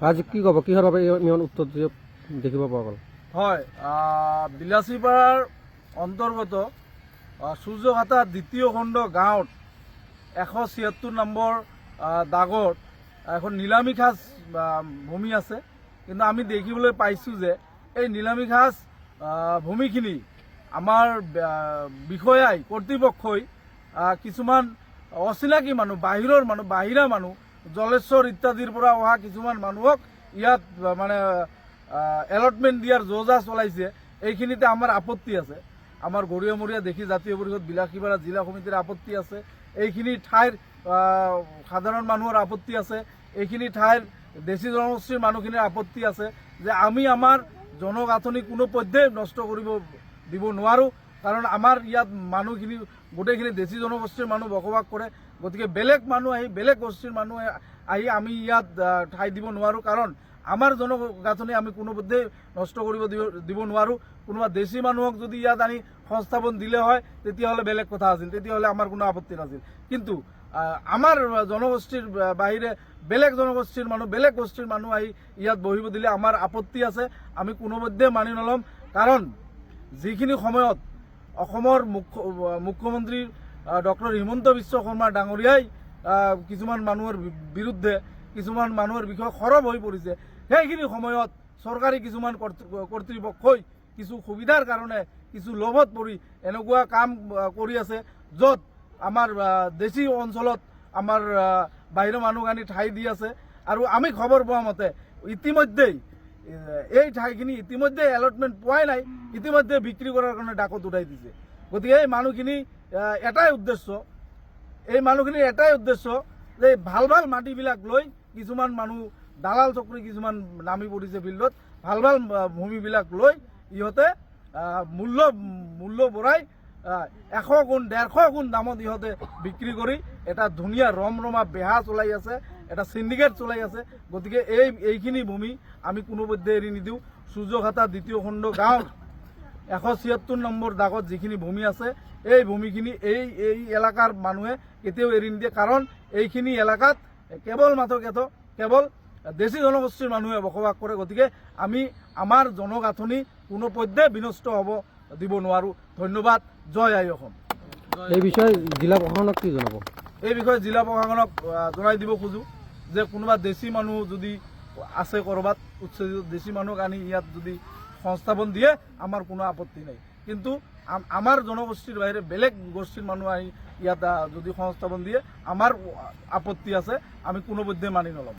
আজি কি ক'ব, কিহৰ বাবে ইমান উত্তৰ দেখিব পোৱা গ'ল? হয়, বিলাসীপাৰাৰ অন্তৰ্গত সূৰ্যঘাটা দ্বিতীয় খণ্ড গাঁৱত 176 নম্বৰ দাগত এখন নিলামী খাজ ভূমি আছে। কিন্তু আমি দেখিবলৈ পাইছোঁ যে এই নিলামী খাজ ভূমিখিনি আমাৰ বিষয়াই কৰ্তৃপক্ষই কিছুমান অচিনাকি মানুহ, বাহিৰা মানুহ জলেশ্বৰ ইত্যাদিৰ পৰা অহা কিছুমান মানুহক ইয়াত মানে এলটমেণ্ট দিয়াৰ যোজা চলাইছে। এইখিনিতে আমাৰ আপত্তি আছে। আমাৰ গৰিয়ামৰীয়া দেখি জাতীয় পৰিষদ বিলাসীপাৰা জিলা সমিতিৰ আপত্তি আছে। এইখিনি ঠাইৰ সাধাৰণ মানুহৰ আপত্তি আছে। এইখিনি ঠাইৰ দেশী জনগোষ্ঠীৰ মানুহখিনিৰ আপত্তি আছে যে আমি আমাৰ জনগাঁথনি কোনো পধ্যেই নষ্ট কৰিব দিব নোৱাৰোঁ। কাৰণ আমাৰ ইয়াত মানুহখিনি গোটেইখিনি দেশী জনগোষ্ঠীৰ মানুহ বসবাস কৰে। গতিকে বেলেগ মানুহ আহি, বেলেগ গোষ্ঠীৰ মানুহ আহি আমি ইয়াত ঠাই দিব নোৱাৰোঁ। কাৰণ আমাৰ জনগাঁথনি আমি কোনোপধ্যেই নষ্ট কৰিব দিব নোৱাৰোঁ। কোনোবা দেশী মানুহক যদি ইয়াত আনি সংস্থাপন দিলে হয় তেতিয়াহ'লে বেলেগ কথা আছিল, তেতিয়াহ'লে আমাৰ কোনো আপত্তি নাছিল। কিন্তু আমাৰ জনগোষ্ঠীৰ বাহিৰে বেলেগ জনগোষ্ঠীৰ মানুহ, বেলেগ গোষ্ঠীৰ মানুহ আহি ইয়াত বহিব দিলে আমাৰ আপত্তি আছে। আমি কোনোপধ্যেই মানি নল'ম। কাৰণ যিখিনি সময়ত অসমৰ মুখ্যমন্ত্ৰী ডক্টৰ হিমন্ত বিশ্ব শৰ্মা ডাঙৰীয়াই কিছুমান মানুহৰ বিৰুদ্ধে, কিছুমান মানুহৰ বিষয়ে সৰব হৈ পৰিছে, সেইখিনি সময়ত চৰকাৰী কিছুমান কৰ্তৃপক্ষই কিছু সুবিধাৰ কাৰণে, কিছু লোভত পৰি এনেকুৱা কাম কৰি আছে য'ত আমাৰ দেশী অঞ্চলত আমাৰ বাহিৰৰ মানুহ আনি ঠাই দি আছে। আৰু আমি খবৰ পোৱা মতে ইতিমধ্যেই এই ঠাইখিনি ইতিমধ্যে এলটমেণ্ট পোৱাই নাই, ইতিমধ্যে বিক্ৰী কৰাৰ কাৰণে ডাকত উঠাই দিছে। গতিকে এই মানুহখিনিৰ এটাই উদ্দেশ্য যে ভাল ভাল মাটিবিলাক লৈ কিছুমান মানুহ দালাল চক্ৰী কিছুমান নামি পৰিছে ফিল্ডত, ভাল ভাল ভূমিবিলাক লৈ ইহঁতে মূল্য বঢ়াই 100 গুণ 150 গুণ দামত ইহঁতে বিক্ৰী কৰি এটা ধুনীয়া ৰমৰমা বেহা চলাই আছে, এটা চিণ্ডিকেট চলাই আছে। গতিকে এইখিনি ভূমি আমি কোনোপধ্যে এৰি নিদিওঁ। সূৰ্যঘাটা দ্বিতীয় খণ্ড গাঁৱত 176 নম্বৰ দাগত যিখিনি ভূমি আছে, এই ভূমিখিনি এই এলেকাৰ মানুহে কেতিয়াও এৰি নিদিয়ে। কাৰণ এইখিনি এলেকাত কেৱল দেশী জনগোষ্ঠীৰ মানুহে বসবাস কৰে। গতিকে আমি আমাৰ জনগাঁথনি কোনো পধ্যে বিনষ্ট হ'ব দিব নোৱাৰোঁ। ধন্যবাদ। জয় আই অসম। এই বিষয়ে জিলা প্ৰশাসনক কি জনাব? এই বিষয়ে জিলা প্ৰশাসনক জনাই দিব খোজোঁ যে কোনোবা দেশী মানুহ যদি আছে, ক'ৰবাত উচ্ছেদিত দেশী মানুহক আনি ইয়াত যদি সংস্থাপন দিয়ে আমাৰ কোনো আপত্তি নাই। কিন্তু আমাৰ জনগোষ্ঠীৰ বাহিৰে বেলেগ গোষ্ঠীৰ মানুহ আহি ইয়াত যদি সংস্থাপন দিয়ে আমাৰ আপত্তি আছে। আমি কোনোপধ্যে মানি নল'ম।